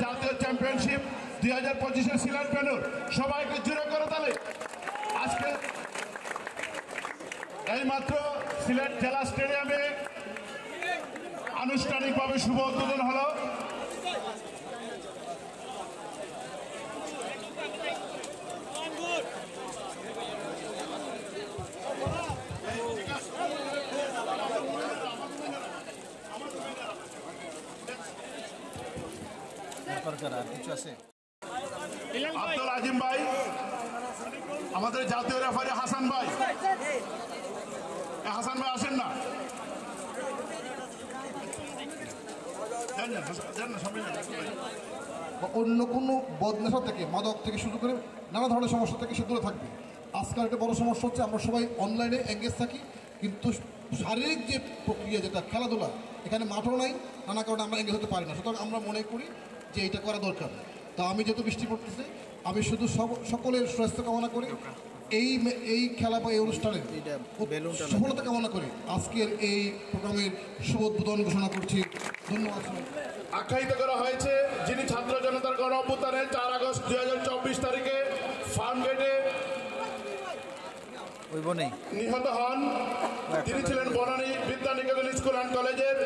জাতীয় championship 2025-এর Sylhet panel সবাইকে জোরে করে তালে। আজকে এইমাত্র সিলেট জেলা স্টেডিয়ামে আনুষ্ঠানিকভাবে শুভ উদ্বোধন হলো। আব্দুল আজিম ভাই, আমাদের জাতীয় রেফারি হাসান ভাই, হাসান ভাই আসেন না, অন্য কোনো বদনেশা থেকে, মাদক থেকে শুরু করে নানা ধরনের সমস্যা থেকে সে দূরে থাকবে। আজকাল একটা বড় সমস্যা হচ্ছে আমরা সবাই অনলাইনে এঙ্গেজ থাকি, কিন্তু শারীরিক যে প্রক্রিয়া যেটা খেলাধুলা, এখানে মাঠও নাই, নানা কারণে আমরা এঙ্গেজ হতে পারি না। সুতরাং আমরা মনে করি যে এটা করা দরকার। তা আমি যেহেতু বৃষ্টি পড়তেছে, আমি শুধু সকলের স্বাস্থ্য কামনা করি, এই খেলা বা এই অনুষ্ঠানের সফলতা কামনা করি আজকের এই প্রোগ্রামের শুভ উদ্বোধন ঘোষণা করছি। ধন্যবাদ। আখ্যায়িত করা হয়েছে যিনি ছাত্র জনতার গণ অভ্যুত্থানে 4 আগস্ট 2024 তারিখে ফার্ম গেটে নিহত হন। তিনি ছিলেন বনানী বিদ্যা নিকেতন স্কুল অ্যান্ড কলেজের